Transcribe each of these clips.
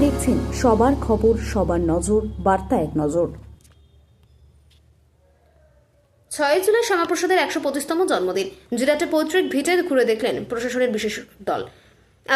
দেখছেন সবার খবর, সবার নজর, বার্তা এক নজর। 6 জুলাই শ্যামাপ্রসাদের 125তম জন্মদিন। জিরাটে পৈতৃক ভিটে ঘুরে দেখলেন প্রশাসনের বিশেষ দল।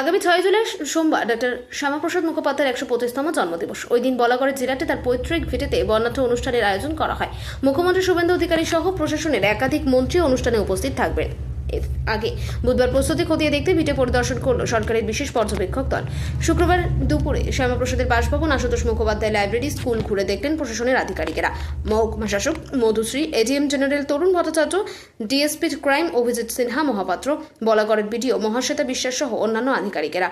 আগামী 6 জুলাই সোমবার ডক্টর শ্যামাপ্রসাদ মুখোপাধ্যায়ের 125তম জন্মদিবস। ওই দিন বলাগড়ে জিরাটে তার পৈতৃক ভিটেতে বর্ণাঢ্য অনুষ্ঠানের আয়োজন করা হয়। মুখ্যমন্ত্রী শুভেন্দু অধিকারী সহ প্রশাসনের একাধিক মন্ত্রী অনুষ্ঠানে উপস্থিত থাকবেন। এর আগে বুধবার প্রস্তুতি খতিয়ে দেখতে ভিটে পরিদর্শন করল সরকারের বিশেষ পর্যবেক্ষক দল। শুক্রবার দুপুরে শ্যামাপ্রসাদের বাসভবন, আশুতোষ মুখোপাধ্যায় লাইব্রেরি, স্কুল ঘুরে দেখলেন প্রশাসনের আধিকারিকেরা। মহকুমা শাসক Madhushree, ADM general Tarun Bhattacharya, DSP crime Abhijit Sinha Mahapatra, বলাগড়ের বিডিও মহাশ্বেতা বিশ্বাস সহ অন্যান্য আধিকারিকেরা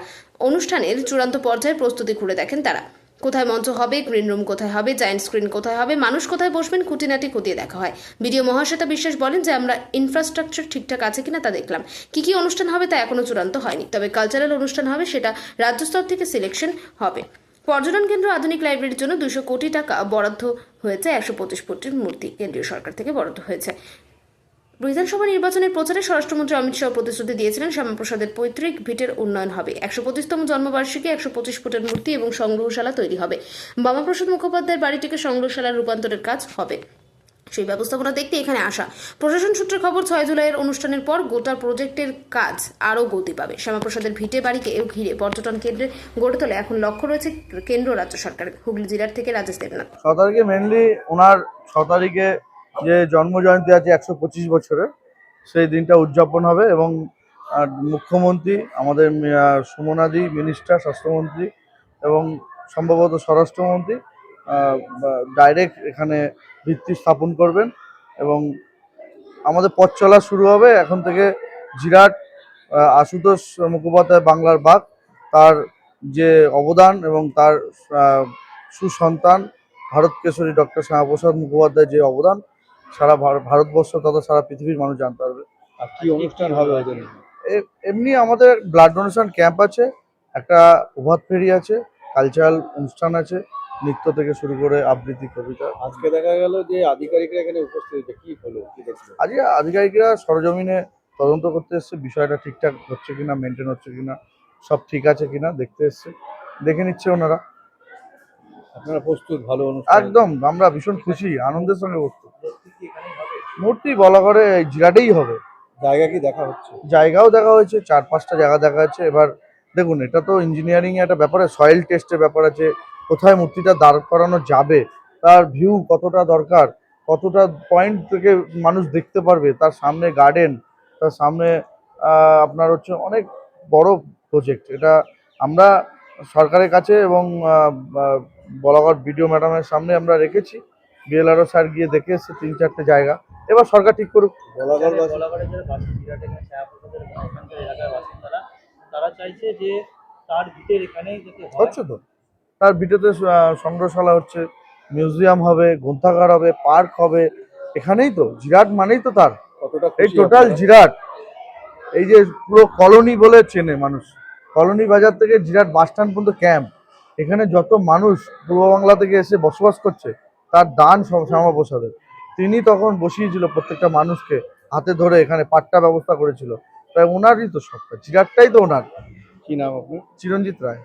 অনুষ্ঠানের চূড়ান্ত পর্যায়ের প্রস্তুতি ঘুরে দেখেন তারা। কোথায় মঞ্চ হবে, গ্রিন রুম কোথায় হবে, জায়ান্ট স্ক্রিন কোথায় হবে, মানুষ কোথায় বসবেন, খুঁটিনাটি খতিয়ে দেখা হয়। বিডিও মহাশ্বেতা বিশ্বাস বলেন যে আমরা ইনফ্রাস্ট্রাকচার ঠিকঠাক আছে কিনা তা দেখলাম। কি অনুষ্ঠান হবে তা এখনো চূড়ান্ত হয়নি, তবে কালচারাল অনুষ্ঠান হবে, সেটা রাজ্য স্তর থেকে সিলেকশন হবে। পর্যটন কেন্দ্র, আধুনিক লাইব্রেরির জন্য 200 কোটি টাকা বরাদ্দ হয়েছে। 125 ফুটের মূর্তি কেন্দ্রীয় সরকার থেকে বরাদ্দ হয়েছে। বিধানসভা নির্বাচনের প্রচারে স্বরাষ্ট্রমন্ত্রী অমিত শাহ প্রতিশ্রুতি দিয়েছিলেন শ্যামাপ্রসাদের পৈতৃক ভিটের উন্নয়ন হবে। 125তম জন্মবার্ষিকী 125 ফুটের মূর্তি এবং সংগ্রহশালা তৈরি হবে। বামাপ্রসাদ মুখোপাধ্যায়ের বাড়িটিকে সংগ্রহশালার রূপান্তরের কাজ হবে। সেই ব্যবস্থাপনা দেখতে এখানে আসা। প্রশাসন সূত্রে খবর, 6 জুলাইয়ের অনুষ্ঠানের পর গোটা প্রজেক্টের কাজ আরও গতি পাবে। শ্যামাপ্রসাদের ভিটে বাড়িকে ঘিরে পর্যটন কেন্দ্রে গড়ে তোলে এখন লক্ষ্য রয়েছে কেন্দ্র রাজ্য সরকারের। হুগলি জেলার থেকে রাজেশ দেবনাথ। 6 তারিখে মেনলি ওনার 6 তারিখে যে জন্মজয়ন্তী আছে 125 বছরের, সেই দিনটা উদযাপন হবে এবং মুখ্যমন্ত্রী, আমাদের সুমনাদি মিনিস্টার, স্বাস্থ্যমন্ত্রী এবং সম্ভবত স্বরাষ্ট্রমন্ত্রী ডাইরেক্ট এখানে ভিত্তি স্থাপন করবেন এবং আমাদের পথ চলা শুরু হবে এখন থেকে। জিরাট, আশুতোষ মুখোপাধ্যায় বাংলার বাঘ, তার যে অবদান এবং তার সুসন্তান ভারত কেশরী ডক্টর শ্যামাপ্রসাদ মুখোপাধ্যায়ের যে অবদান সারা ভারতবর্ষ তথা সারা পৃথিবীর মানুষ জানতে পারবে। আর কি অনুষ্ঠান হবে ওদের? এমনি আমাদের ব্লাড ডোনেশন ক্যাম্প আছে, একটা প্রভাত ফেরি আছে, কালচারাল অনুষ্ঠান আছে, নৃত্য থেকে শুরু করে আবৃত্তি, কবিতা। আজকে দেখা গেল যে আধিকারিকরা এখানে উপস্থিত হয়েছে, কি হলো, কি দেখলো? আজকে আধিকারিকরা সরজমিনে তদন্ত করতে এসছে, বিষয়টা ঠিকঠাক হচ্ছে কিনা, মেনটেন হচ্ছে কিনা, সব ঠিক আছে কিনা দেখতে এসছে, দেখে নিচ্ছে ওনারা। আপনারা প্রস্তুত? ভালো অনুষ্ঠান একদম, আমরা ভীষণ খুশি, আনন্দের সঙ্গে প্রস্তুত। মূর্তি বলাগড়ে জিরাটেই হবে। জায়গা কি দেখা হচ্ছে? জায়গাও দেখা হয়েছে, 4-5টা জায়গা দেখা যাচ্ছে। এবার দেখুন, এটা তো ইঞ্জিনিয়ারিং একটা ব্যাপার, সয়েল টেস্টের ব্যাপার আছে, কোথায় মূর্তিটা দাঁড় করানো যাবে, তার ভিউ কতটা দরকার, কতটা পয়েন্ট থেকে মানুষ দেখতে পারবে, তার সামনে গার্ডেন, তার সামনে আপনার হচ্ছে অনেক বড় প্রজেক্ট। এটা আমরা সরকারের কাছে এবং বলাগড় বিডিও ম্যাডামের সামনে আমরা রেখেছি। বিএলআরও স্যার গিয়ে দেখে এসছে 3-4টে জায়গা, এবার সরকার ঠিক করুক। তারা চাইছে যে তার ভিটের এখানেই যেতে হচ্ছে তো, তার ভিটেতে সংগ্রহশালা হচ্ছে, মিউজিয়াম হবে, গ্রন্থাগার হবে, পার্ক হবে, এখানেই তো জিরাট মানেই তো তার কতটা এই খুশি টোটাল আপনারা? জিরাট, এই যে পুরো কলোনি বলে চেনে মানুষ, কলোনি বাজার থেকে জিরাট বাস স্ট্যান্ড পর্যন্ত ক্যাম্প, এখানে যত মানুষ পূর্ব বাংলা থেকে এসে বসবাস করছে, তার দান শ্যামাপ্রসাদের। তিনি তখন বসিয়েছিল প্রত্যেকটা মানুষকে হাতে ধরে, এখানে পাট্টা ব্যবস্থা করেছিল, তাই ওনারই তো সবটা, জিরাটটাই তো ওনার। কি নাম আপনি? চিরঞ্জিত রায়।